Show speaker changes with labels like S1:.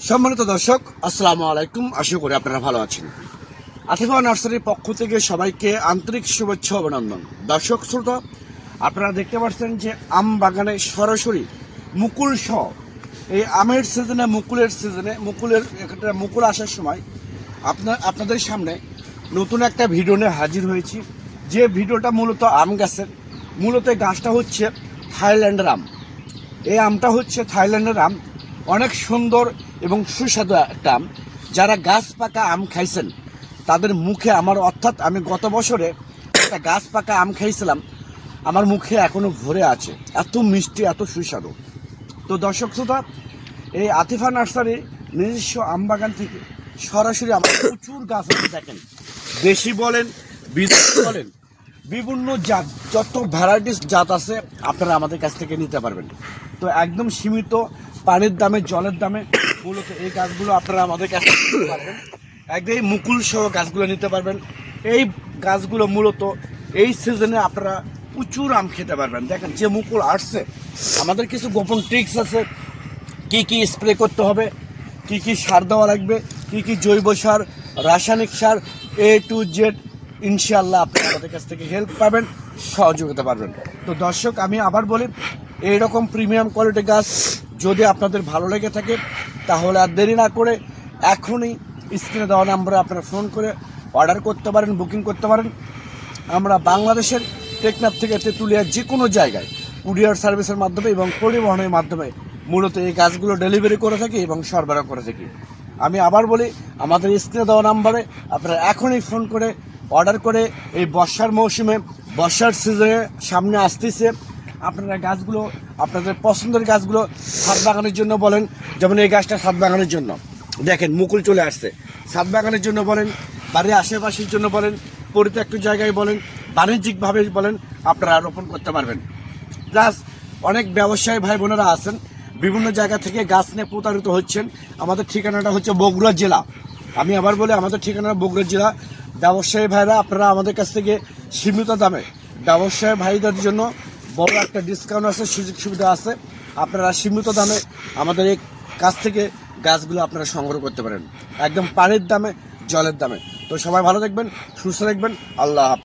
S1: সম্মানিত দর্শক, আসসালামু আলাইকুম। আশা করি আপনারা ভালো আছেন। আতিফা নার্সারির পক্ষ থেকে সবাইকে আন্তরিক শুভেচ্ছা অভিনন্দন। দর্শক শ্রোতা, আপনারা দেখতে পাচ্ছেন যে আম বাগানে সরাসরি মুকুল সহ এই আমের সিজনে, মুকুল আসার সময় আপনাদের সামনে নতুন একটা ভিডিও নিয়ে হাজির হয়েছি। যে ভিডিওটা মূলত আম গাছের, মূলত গাছটা হচ্ছে থাইল্যান্ডের আম। এই আমটা হচ্ছে থাইল্যান্ডের আম, অনেক সুন্দর এবং সুস্বাদু একটা আম। যারা গাছ পাকা আম খাইছেন তাদের মুখে আমি গত বছরে একটা গাছ পাকা আম খাইছিলাম, আমার মুখে এখনো ভরে আছে, এত মিষ্টি, এত সুস্বাদু। তো দর্শক শ্রোতা, এই আতিফা নার্সারির নিজস্ব আম বাগান থেকে সরাসরি আমার প্রচুর গাছ আছে। দেখেন, দেশি বলেন, বিদেশি বলেন, বিভিন্ন জাত, যত ভ্যারাইটিস জাত আছে আপনারা আমাদের কাছ থেকে নিতে পারবেন। তো একদম সীমিত পানির দামে, জলের দামে মূলত এই গাছগুলো আপনারা আমাদের কাছ থেকে নিতে পারবেন। একদম মুকুল সহ গাছগুলো নিতে পারবেন। এই গাছগুলো মূলত এই সিজনে আপনারা প্রচুর আম খেতে পারবেন। দেখেন, যে মুকুল আসছে, আমাদের কিছু গোপন ট্রিক্স আছে, কি কি স্প্রে করতে হবে, কি কি সার দেওয়া লাগবে, কি কি জৈব সার, রাসায়নিক সার, A to Z, ইনশাআল্লাহ আপনারা আমাদের কাছ থেকে হেল্প পাবেন, সহযোগিতা পাবেন। তো দর্শক, আমি আবার বলি, এইরকম প্রিমিয়াম কোয়ালিটি গাছ যদি আপনাদের ভালো লেগে থাকে তাহলে আর দেরি না করে এখনই স্ক্রিনে দেওয়া নাম্বারে আপনারা ফোন করে অর্ডার করতে পারেন, বুকিং করতে পারেন। আমরা বাংলাদেশের টেকনাফ থেকে তেঁতুলিয়ার যে কোনো জায়গায় কুরিয়ার সার্ভিসের মাধ্যমে এবং পরিবহনের মাধ্যমে মূলত এই গাছগুলো ডেলিভারি করে থাকি এবং সরবরাহ করে থাকি। আমি আবার বলি, আমাদের স্ক্রিনে দেওয়া নাম্বারে আপনারা এখনই ফোন করে অর্ডার করে, এই বর্ষার মৌসুমে, বর্ষার সিজনে সামনে আসতেছে, আপনারা গাছগুলো, আপনাদের পছন্দের গাছগুলো ছাদ বাগানের জন্য বলেন, যেমন এই গাছটা ছাদ বাগানের জন্য, দেখেন মুকুল চলে আসছে। ছাদ বাগানের জন্য বলেন, বাড়ির আশেপাশের জন্য বলেন, পরিত্যক্ত জায়গায় বলেন, বাণিজ্যিকভাবে বলেন, আপনারা রোপণ করতে পারবেন। প্লাস অনেক ব্যবসায়ী ভাই বোনেরা আছেন, বিভিন্ন জায়গা থেকে গাছ নিয়ে প্রতারিত হচ্ছেন। আমাদের ঠিকানাটা হচ্ছে বগুড়া জেলা। আমি আবার বলি, আমাদের ঠিকানা বগুড়া জেলা। ব্যবসায়ী ভাইরা, আপনারা আমাদের কাছ থেকে সীমিত দামে, ব্যবসায়ী ভাইদের জন্য বড় একটা ডিসকাউন্ট আছে, সুযোগ সুবিধা আছে। আপনারা সীমিত দামে আমাদের এই কাছ থেকে গাছগুলো আপনারা সংগ্রহ করতে পারেন, একদম পানির দামে, জলের দামে। তো সবাই ভালো থাকবেন, সুস্থ থাকবেন। আল্লাহ হাফেজ।